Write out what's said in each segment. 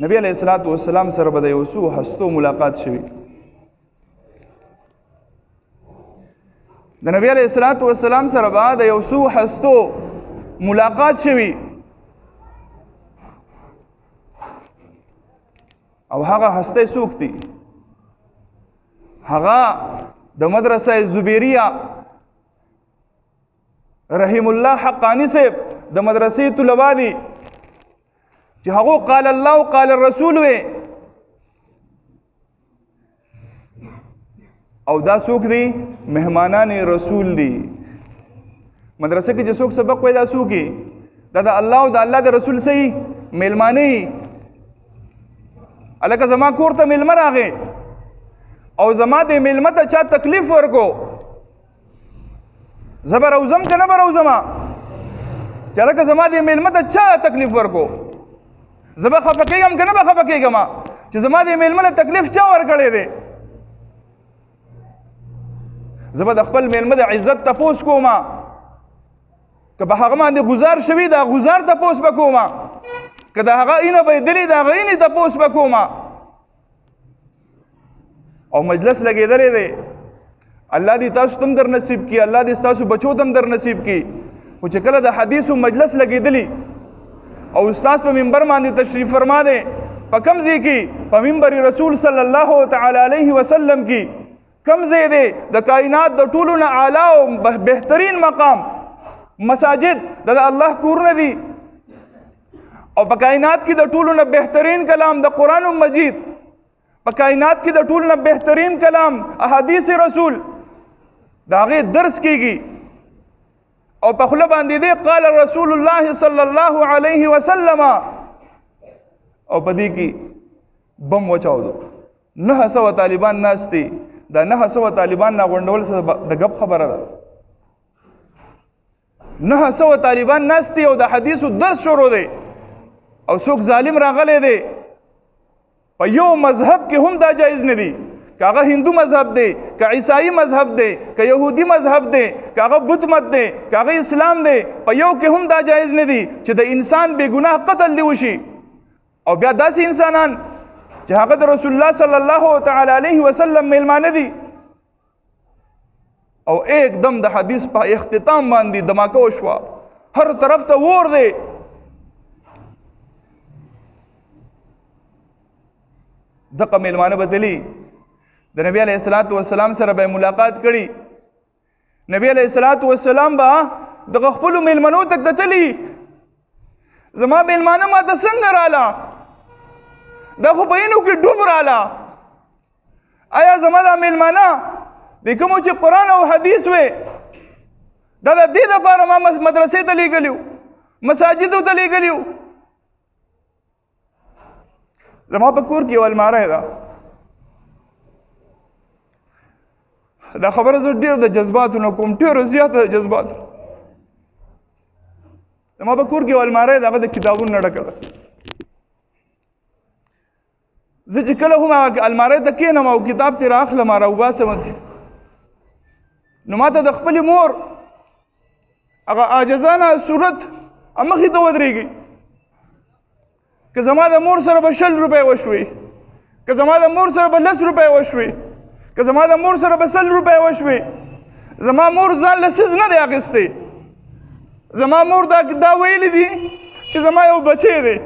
نبی علیہ السلام سره به د یو څو هستو ملاقات شوي. د نبی علیہ السلام سره به د یو څو هستو ملاقات شوي او هغه هسته څوک دي؟ هغه د مدرسه زبیریه رحم الله حقانی صاحب د مدرسې طلبا دي چې هغه قال الله وقال الرسول وي. او دا څوک دي؟ مهمانان رسول دي. مدرسه کې چې څوک سبق وایي دا څوک دي؟ دا د الله او د الله د رسول صحیح میلمانه. الکه زما کور ته میلمه راغی او زما د میلمه ته چا تکلیف ورکو، زه به روزم که نه به روزمه؟ چې الکه زما د میلمه ته چا تکلیف ورکو، زه به خفه کېږم که نه به خفه کېږم چې زما د میلمه له تکلیف چا ورکړی دی؟ زه به د خپل میلمه د عزت تپوس کوم، که په هغه باندې گزار شوي دا گزار تپوس به کوم، که د هغه اینه بهدلي د هغه اینې تپوس به کوم. او مجلس لګېدلی دی، الله دې تاسو ته هم در نصیب کړي، الله دې ستاسو بچو ته هم در نصیب کړي. خو چې کله د حدیثو مجلس لګېدلی او استاد په منبر باندې تشریف فرما دی، په کوم ځای کې؟ په منبر رسول صلی الله تعالی علیه وسلم کې. کوم ځای دی؟ د کائنات د ټولو نه اعلی او بهترین مقام مساجد د الله کورونه دي، او په کائنات کې د ټولو نه بهترین کلام د قرآن مجید، په کائنات کې د ټولو نه بهترین کلام احادیث رسول د هغې درس کېږي. او په خوله باندې دی قال رسول الله صلی الله علیه وسلم، او په دې کې بم وچاودو. 900 طالبان ناست دي. دا 900 طالبان راغونډول د ګپ خبره ده. 900 طالبان ناست دي او د حدیثو درس شروع دی او څوک ظالم راغلی دی. په یو مذهب کې هم دا جایز نه دی، که هغه هندو مذهب دی، که عیسائی مذهب دی، که یهودی مذهب دی، که هغه بت مت دی، که هغه اسلام دی، په یو کې هم دا جایز نه دی چې د انسان بې ګناه قتل دی وشي. او بیا داسې انسانان چې هغه د رسول الله صلی الله تعالی علیه وسلم میلمانه دي او ایک دم د حدیث په اختتام باندې دماکه وشوه، هر طرف ته اور دی. دغه میلمانه به تلي، د نبی علیہ السلام سره به ملاقات کړي. نبی علیہ السلام به دغه خپلو میلمنو ته کتلي، زما میلمانه ما ته څنګه راله؟ دا خو په اینو کې ډوب راله. آیا زما دا میلمانه د کومو چې قرآن او حدیث وی دا د دې دپاره ما مدرسې ته لیږلي، مساجدو ته لیږلي؟ زما په کور کې یو الماره ده. دا خبره زه ډېر د جذباتو نه کوم، ډېرو زیاته د جذباتو. زما په کور کې یو الماره ده، هغه د کتابونو نه ډکه ده. زه چې کله هم هغه الماره ته کښېنم او کتاب ترې رااخلم راوباسم، نو ما ته د خپلې مور هغه عاجزانه صورت مخې ته ودرېږي. که زما د مور سره به 20 روپۍ وشوي، که زما د مور سره به 10 روپۍ وشوي، که زما د مور سره به 100 روپۍ وشوي، زما مور ځان له څیز نه دی اخیستی. زما مور دا ویلی دي چې زما یو بچی دی،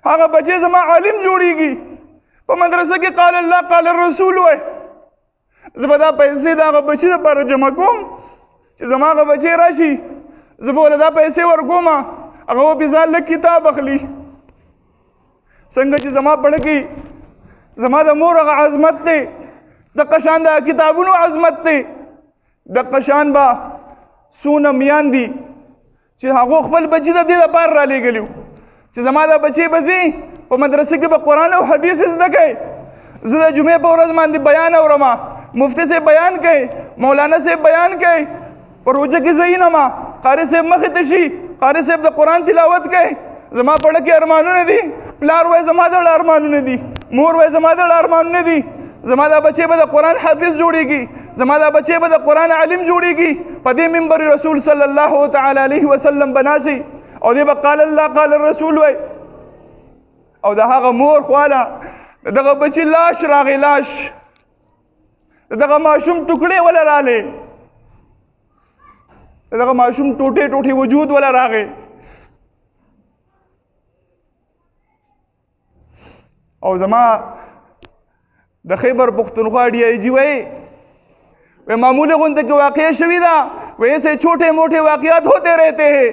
هغه بچی زما عالم جوړیږي، په مدرسه کې قال الله قال الرسول وای. زه به دا پیسې د هغه بچي دپاره جمع کوم چې زما هغه بچی راشي، زه به ورله دا پیسې ورکوم، هغه به پې ځان لږ کتاب اخلي. څنګه چې زما پړه کې زما د مور هغه عظمت دی، دغه شان د کتابونو عظمت دی. دغه شان به څونه میان دي چې هغو خپل بچي د دې دپاره رالیږلي وو چې زما دا بچی به ځي په مدرسه کې به قرآن او حدیث زده کوي. زه د جمعې په ورځ باندې بیان اورم، مفتی صاحب بیان کوي، مولانا صاحب بیان کوي، په روژه کې زه اینم، قاري صاحب مخې ته شي، قاري صاحب د قرآن تلاوت کوي. زما پړه کې ارمانونه دي، پلار وایي زما دړه ارمانونه دي، مور وایي زما دړه ارمانونه دي. زما دا بچی به د قرآن حافظ جوړیږي، زما دا بچی به د قرآن عالم جوړیږي. په دې منبر رسول صلی الله تعالی علیه وسلم بناسي او دې به قال الله قال الرسول وایي. او د هغه مور خواله د دغه بچي لاش راغی، لاش د دغه ماشوم ټوکړې ولا رالې، د دغه ماشوم ټوټې ټوټې وجود ولا راغی. او زما د خیبر پختونخوا ڈی آئی جی وی معمولی غنده کی واقعہ شوی دا، ویسے چھوٹے موٹے واقعات ہوتے رہتے ہیں،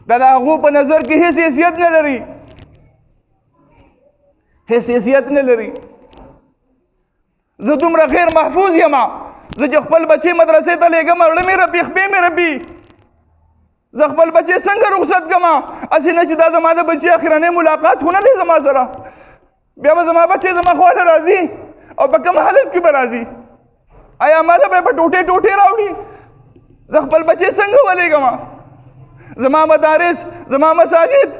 دا هغو په نظر کی حیثیت نه لري، حیثیت نه لري. زه دومره غیر محفوظ یم، زه چې خپل بچی مدرسې ته لېږم اړه مې ربي خپې مې ربي، زه خپل بچی څنګه رخصت کما؟ اسې نه چې دا زما د بچی اخرنی ملاقات خو نه دی زما سره، بیا به زما بچی زما خواله راځي او په کوم حالت کې به راځي؟ آیا ماله به په ټوټې ټوټې راوړي؟ زه خپل بچی څنګه ولېږم؟ زما مدارس، زما مساجد،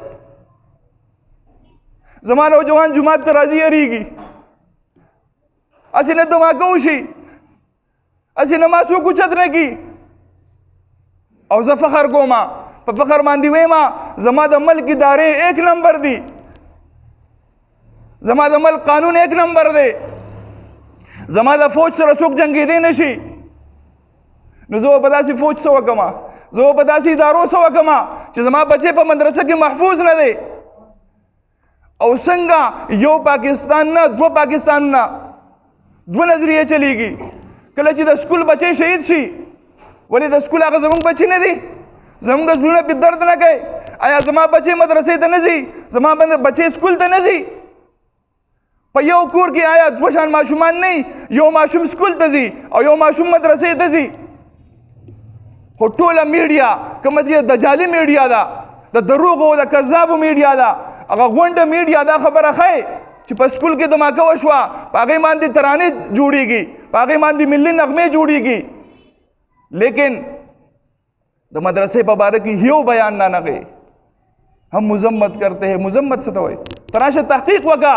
زما نوجوان جماعت ته راځي یریږي، اسې نه دماکه وشي، اسې نه ما څوک اوچت نه کي. او زه فخر کوم، په فخر باندې ویما زما د ملک ادارې 1 نمبر دي، زما د ملک قانون 1 نمبر دی، زما د فوج سره څوک جنګېدی نشي. نو زه به داسې فوج څه وکړم؟ زه به داسې ادارو څه وکړم چې زما بچی په مدرسه کې محفوظ نه دی؟ او څنګه یو پاکستان نه 2 پاکستانونه 2 نظریې چلیږي؟ کله چې د سکول بچی شهید شي، ولې د سکول هغه زموږ بچی نه دی؟ زموږ زړونه پې درد نه کوي؟ آیا زما بچی مدرسې ته نه ځي؟ زما بچی سکول ته نه ځي؟ په یو کور کې آیا 2 شان ماشومان نه؟ یو ماشوم سکول ته ځي او یو ماشوم مدرسې ته ځي. خو ټوله میډیا کومه چې د جعلي میډیا ده، د دروغو د کذابو میډیا ده، هغه غونډه میډیا دا خبره ښیي چې په سکول کې دماکه وشوه، په هغې باندې ترانې جوړېږي، په هغې باندې ملي نغمې جوړېږي، لیکن د مدرسې په باره کې یو بیان نه نغی. ہم مذمت کرتے ہیں. مذمت سے تو تراش تحقیق وکا،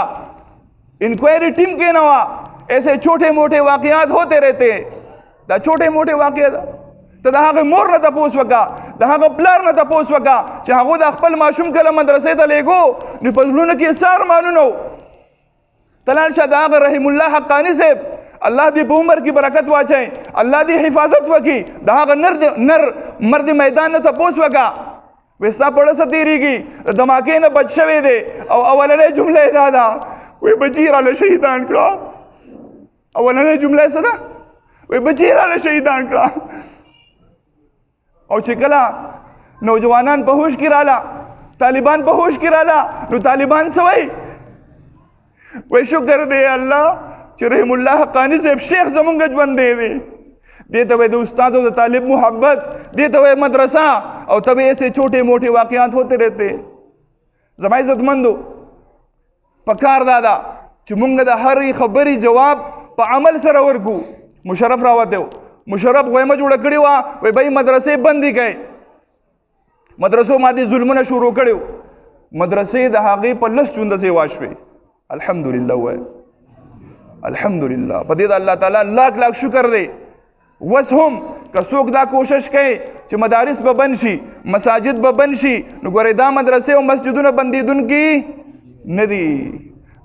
انکوائری ٹیم کے نوا، ایسے چھوٹے موٹے واقعات ہوتے رہتے ہیں. دا چھوٹے موٹے واقعات ته د هغه مور نه تپوس وکړه، د هغه پلار نه تپوس وکړه چې هغوی د خپل ماشوم کله مدرسې ته لېږو نو په زړونو کې څه ارمانونه وو. ته لاړ شه د هغه رحیم الله حقاني صاحب، الله دې په عمر کې برکت واچوي، الله دې حفاظت وکړي، د هغه نر مرد میدان نه تپوس وکړه وایي ستا په ړسه تېرېږي، د دماکې نه بچ شوی دی. او اولنۍ جمله یې دا ده، وایي بچي یې راله شهیدان کړه. اولنۍ جمله یې څه ده؟ وایي بچي یې راله شهیدان کړه. او چې کله نوجوانان په هوش کې راله، طالبان په هوش کې راله، نو طالبان څه وایي؟ وایي شکر دی الله چې رحیم الله حقاني صاحب شیخ زمونږ ژوندی دی. دې ته وایي د استاد او د طالب محبت، دې ته وایي مدرسه. او تب ایسے چھوٹے موٹے واقعات ہوتے رہتے. زما عزتمندو پکار دادا چې مونږ د هرې خبرې جواب په عمل سره ورکو. مشرف راوته و، مشرف غویمه جوړه کړې وه، وایي بھائی مدرسې بندې کړئ، مدرسو باندې ظلمونه شروع کړي وو، مدرسې د هغې په 10 چوندسې واشوې. الحمدلله وایي الحمدلله. په دې د الله تعالی لاک لاک شکر دی. وس هم که څوک دا کوشش کوي چې مدارس به بند شي، مساجد به بند شي، نو ګورئ دا مدرسې او مسجدونه بندېدونکي نه دي،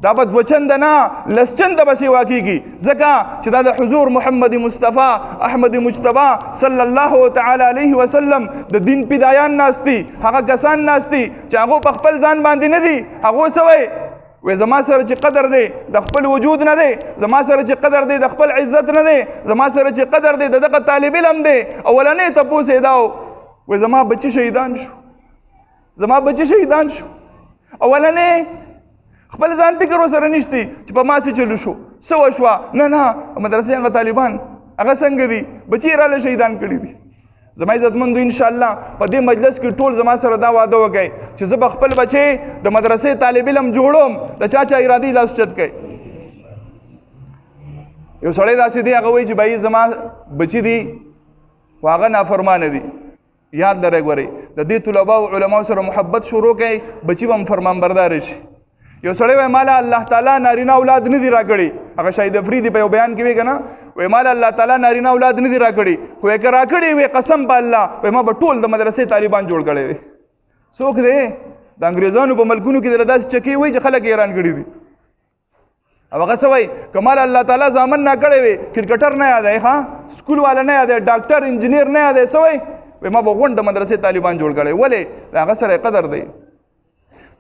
دا به 2 چنده نه 10 چنده به سیوا کېږي، ځکه چې دا د حضور محمد مصطفی احمد مجتبی صلی الله تعالی علیه وسلم د دین پیدایان ناست دي، هغه کسان ناست دي چې هغو په خپل ځان باندې نه دي، هغو څه وایي؟ وی زما سره چې قدر دی د خپل وجود نه دی، زما سره چې قدر دی د خپل عزت نه دی، زما سره چې قدر دی د دغه طالب علم دی. اولنۍ تپوس یې دا و، وی زما بچي شهیدان شو، زما بچي شهیدان شو. اولنۍ خپل ځان فکر ورسره نشتی چې په ما څه چلو شو، څه وشوه؟ نه مدرسې هغه طالبان هغه څنګه دي، بچي یې راله شهیدان کړي دي. زما عزتمندو انشاءالله په دې مجلس کې ټول زما سره دا وعده وکړئ چې زه به خپل بچی د مدرسې طالب علم جوړوم، د چا ارادې لاس اوچت کړئ. یو سړی داسې دی هغه وایي چې بھائی زما بچي دي خو هغه نافرمانه دي. یاد لرئ ګورئ د دې طلبا او علماو سره محبت شروع کړئ، بچي به هم فرمانبرداره شي. یو سړی وایي ماله الله تعالی نارینه اولاد نه دي راکړي، هغه شاهد افریدي په یو بیان کې وایي که نه، وایي ماله الله تعالی نارینه اولاد نه دي راکړي، خو یې که راکړي وایي قسم په الله وایي ما به ټول د مدرسې طالبان جوړ کړی وي. څوک دی؟ د انګریزانو په ملکونو کې دله داسې چکې وایي چې خلک حیران کړي دي او هغه څه وایي کمال الله تعالی زامن نه کړی وي کرکټر نه یادوي ښه سکول والا نه یادوي ډاکټر انجینیر نه یادوي څه وایي ما به غونډه مدرسې طالبان جوړ کړی ولې د هغه سره قدر دی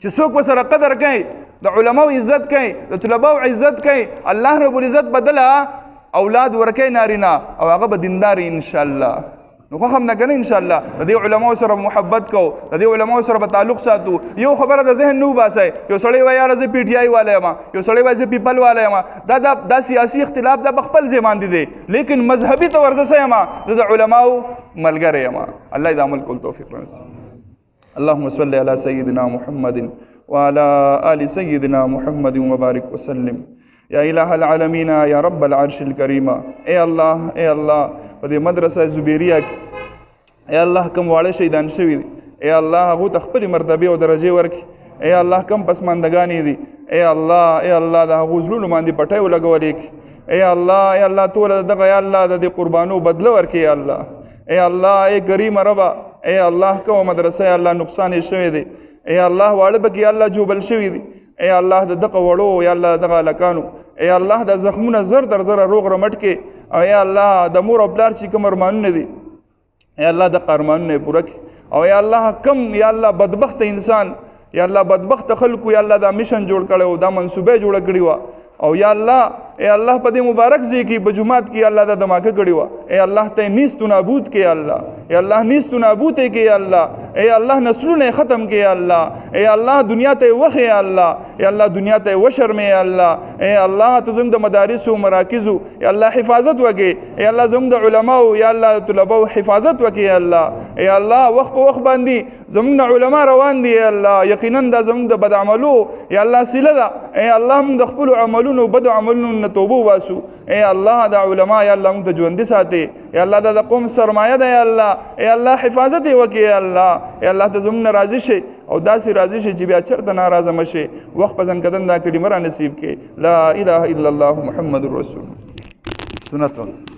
چې څوک ورسره قدر کوي د علماو عزت کوي د طلباو عزت کوي الله رب العزت بدله اولاد ورکوي نارینه او هغه به دیندار انشاءالله نو خوښ هم نه که نه انشاءالله د دې علماو سره محبت کوو د دې علماو سره به تعلق ساتو یو خبره د ذهن نه وباسئ یو سړی وایي یاره زه پی ټي آی والا یم یو سړی وایي زه پیپل والا یم دا سیاسي اختلاف دا په خپل ځای باندې دی لیکن مذهبي طور زه څه یم زه د علماو ملګری یم الله دې عمل کول توفیق راکړي اللهم صل علی سیدنا محمد وعلى آل سیدنا محمد وبارک وسلم یا الہ العالمین یا رب العرش الکریم اے اللہ په دې مدرسه زبیریه کې اے الله کم واړه شهیدان شوي دي اے الله هغو ته خپلې مرتبې او درجې ورکړي اے الله کم پسماندګانې دي اے الله د هغو زړونو باندې پټۍ ولګولې کړي اے الله ټوله دغه یا الله د دې قربانو بدله ورکړي یا الله اے الله اے کریم ربه اے الله کومه مدرسه یا الله نقصان یې شوی دی اے الله واړه پکې یا الله جوبل شوي دي اے الله د دغه وړو یا الله دغه هلکانو اے الله د زخمونه زر در زره روغ رمټ کې او اے الله د مور او پلار چې کوم ارمانونه دي اے الله دغه ارمانونه یې پوره کړي او اے الله کم یا الله بدبخت انسان یا الله بدبخت خلکو یا الله دا میشن جوړ کړی و دا منصوبه جوړه کړې وه او یا الله اے الله په دې مبارک ځای کې په جومات کې الله دا دماکه کړې وه اے الله ته نیست و نابود کې الله اے الله نیست و نابود یې کې الله اے الله نسلونه یې ختم کې الله اے الله دنیا ته یې وښې یا الله اے الله دنیا ته یې وشرمې یا الله اے الله ته زموږ د مدارسو مراکزو یا الله حفاظت وکړې اے الله زموږ د علماو یا الله د طلباو حفاظت وکړې یا الله اے الله وخت په وخت باندې زموږ نه علما روان دي یا الله یقینا دا زموږ د بد عملو یا الله سیله ده اے الله موږ د خپلو عملونو بدو عملونو نه توبه وباسو اے الله دا علما یا الله موږ ته ژوندي ساتې یا الله دا د قوم سرمایه ده یا الله اے الله حفاظت یې وکړې یا الله اے الله ته زموږ نه راضي شي او داسې راضي شي چې بیا چېرته ناراضه مه شي وخت په ځنکدن دا کلمه را نصیب کړې لا اله الا الله محمد رسول سنت